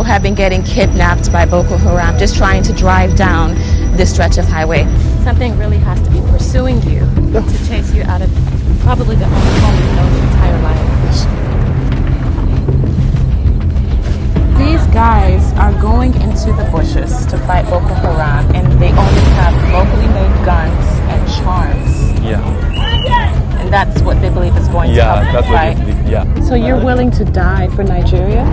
people have been getting kidnapped by Boko Haram just trying to drive down this stretch of highway. Something really has to be pursuing you to chase you out of probably the only home you've known your entire life. These guys are going into the bushes to fight Boko Haram, and they only have locally made guns and charms. Yeah. And that's what they believe is going to help them, right? So you're willing to die for Nigeria?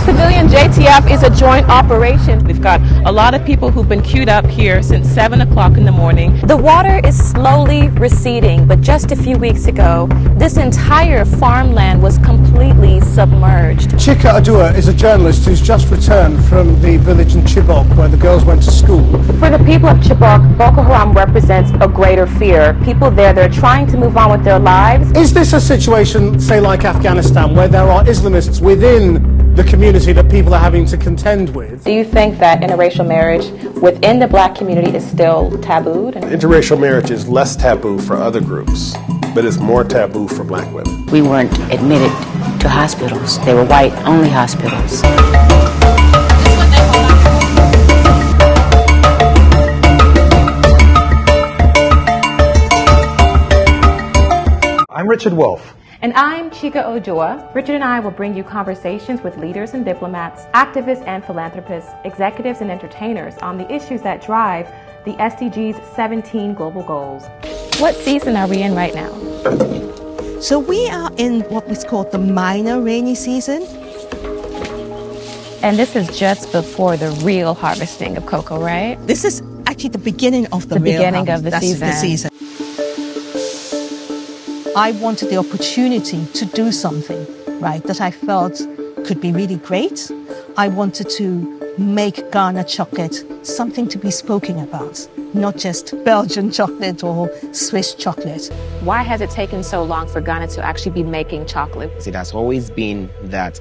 Civilian JTF is a joint operation. We've got a lot of people who've been queued up here since 7 o'clock in the morning. The water is slowly receding, but just a few weeks ago, this entire farmland was completely submerged. Chika Oduah is a journalist who's just returned from the village in Chibok where the girls went to school. For the people of Chibok, Boko Haram represents a greater fear. People there, they're trying to move on with their lives. Is this a situation, say like Afghanistan, where there are Islamists within the community that people are having to contend with? Do you think that interracial marriage within the black community is still tabooed? Interracial marriage is less taboo for other groups, but it's more taboo for black women. We weren't admitted to hospitals. They were white-only hospitals. I'm Richard Wolf. And I'm Chika Oduah. Richard and I will bring you conversations with leaders and diplomats, activists and philanthropists, executives and entertainers on the issues that drive the SDG's 17 global goals. What season are we in right now? So we are in what is called the minor rainy season. And this is just before the real harvesting of cocoa, right? This is actually the beginning of the beginning of the season. I wanted the opportunity to do something, right, that I felt could be really great. I wanted to make Ghana chocolate something to be spoken about, not just Belgian chocolate or Swiss chocolate. Why has it taken so long for Ghana to actually be making chocolate? It has always been that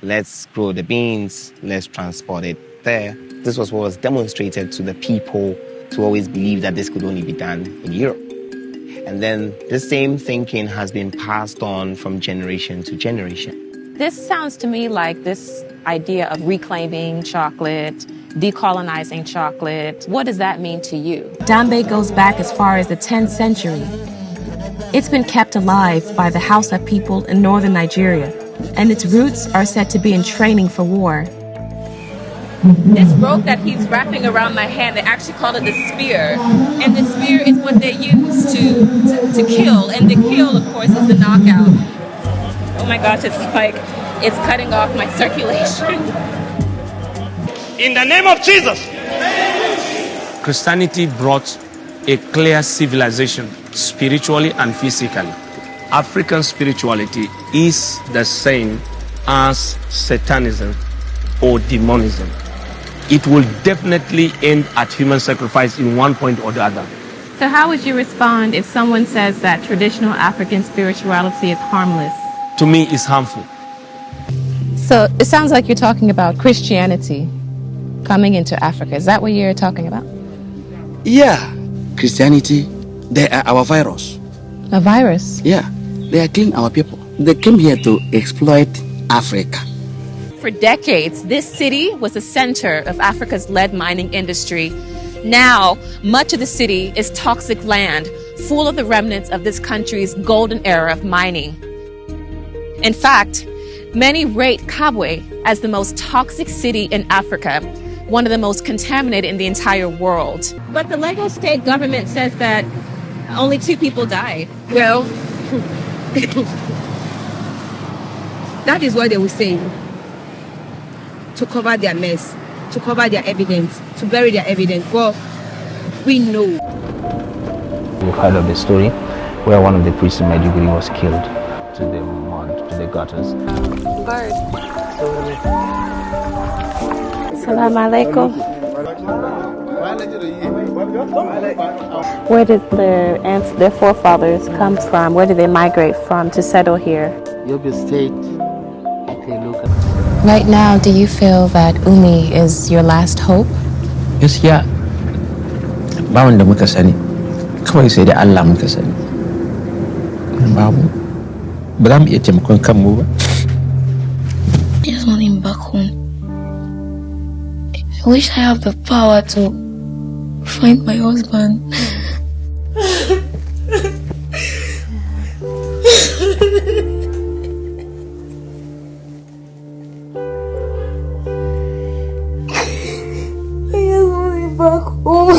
let's grow the beans, let's transport it there. This was what was demonstrated to the people to always believe that this could only be done in Europe. And then the same thinking has been passed on from generation to generation. This sounds to me like this idea of reclaiming chocolate, decolonizing chocolate. What does that mean to you? Dambe goes back as far as the 10th century. It's been kept alive by the Hausa people in northern Nigeria, and its roots are said to be in training for war. This rope that he's wrapping around my hand, they actually call it the spear. And the spear is what they use to kill. And the kill, of course, is the knockout. Oh my gosh, it's cutting off my circulation. In the name of Jesus. Christianity brought a clear civilization, spiritually and physically. African spirituality is the same as Satanism or demonism. It will definitely end at human sacrifice in one point or the other. So how would you respond if someone says that traditional African spirituality is harmless? To me, it's harmful. So it sounds like you're talking about Christianity coming into Africa. Is that what you're talking about? Yeah. Christianity, they are our virus. A virus? Yeah. They are killing our people. They came here to exploit Africa. For decades, this city was the center of Africa's lead mining industry. Now, much of the city is toxic land, full of the remnants of this country's golden era of mining. In fact, many rate Kabwe as the most toxic city in Africa, one of the most contaminated in the entire world. But the Lagos state government says that only 2 people died. Well, that is what they were saying. To cover their mess, to cover their evidence, to bury their evidence. Well, we know. We've heard of the story where one of the priests in Maiduguri was killed to the mud, to the gutters. Bird. Assalamu alaikum. Where did their forefathers come from? Where did they migrate from to settle here? Yobe State. Right now, do you feel that Umi is your last hope? Yes, yeah. Ba wanda muka sani. Kawai sai da Allah muka sani. Babu. Ba za mu iya taimakon kanmu ba. There's nothing back home. I wish I have the power to find my husband. I am going back home.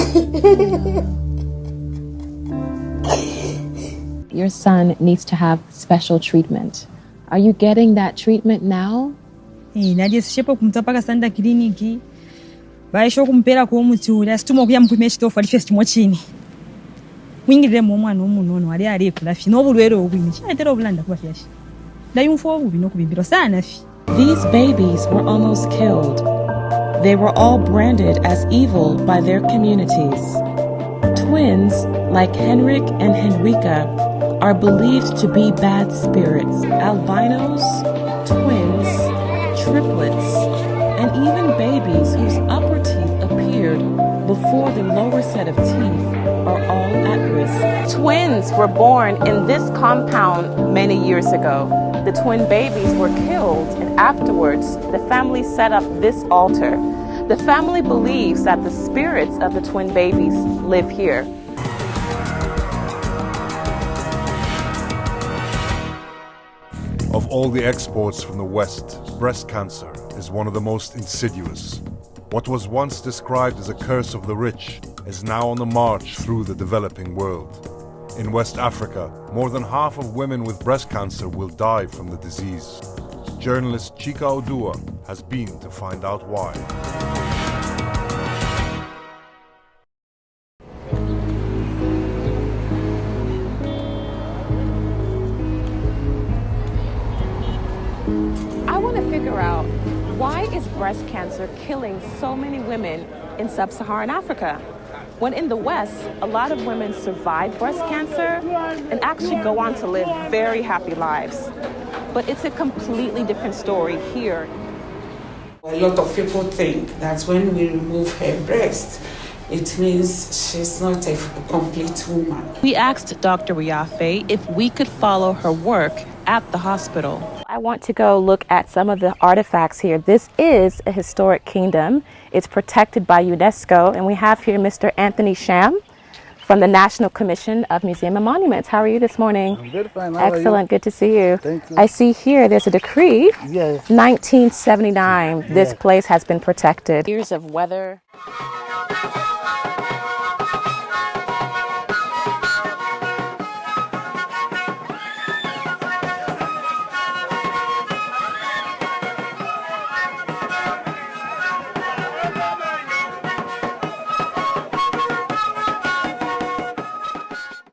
Your son needs to have special treatment. Are you getting that treatment now? Nadishepo kumtapaka sanda kliniki. Baisho kumpera ko mutula situmo kuya mpimesha to fali first mochini. Wingire mu mwana omunono ali ali kulafi no bulwere obwini. Kyatera obulanda kuba fyashi. Dayumfo obubi no kubimbiro sana fi. These babies were almost killed. They were all branded as evil by their communities. Twins, like Henrik and Henrika, are believed to be bad spirits. Albinos, twins, triplets, and even babies whose upper teeth appeared before the lower set of teeth are all at risk. Twins were born in this compound many years ago. The twin babies were killed, and afterwards, the family set up this altar. The family believes that the spirits of the twin babies live here. Of all the exports from the West, breast cancer is one of the most insidious. What was once described as a curse of the rich is now on the march through the developing world. In West Africa, more than half of women with breast cancer will die from the disease. Journalist Chika Oduah has been to find out why. I want to figure out, why is breast cancer killing so many women in sub-Saharan Africa? When in the West, a lot of women survive breast cancer and actually go on to live very happy lives. But it's a completely different story here. A lot of people think that when we remove her breast, it means she's not a complete woman. We asked Dr. Riafe if we could follow her work at the hospital. I want to go look at some of the artifacts here. This is a historic kingdom. It's protected by UNESCO, and we have here Mr. Anthony Sham from the National Commission of Museum and Monuments. How are you this morning? I'm good, fine. How Excellent, good to see you. Thank you. I see here there's a decree. Yes. 1979, this Yes. place has been protected. Years of weather.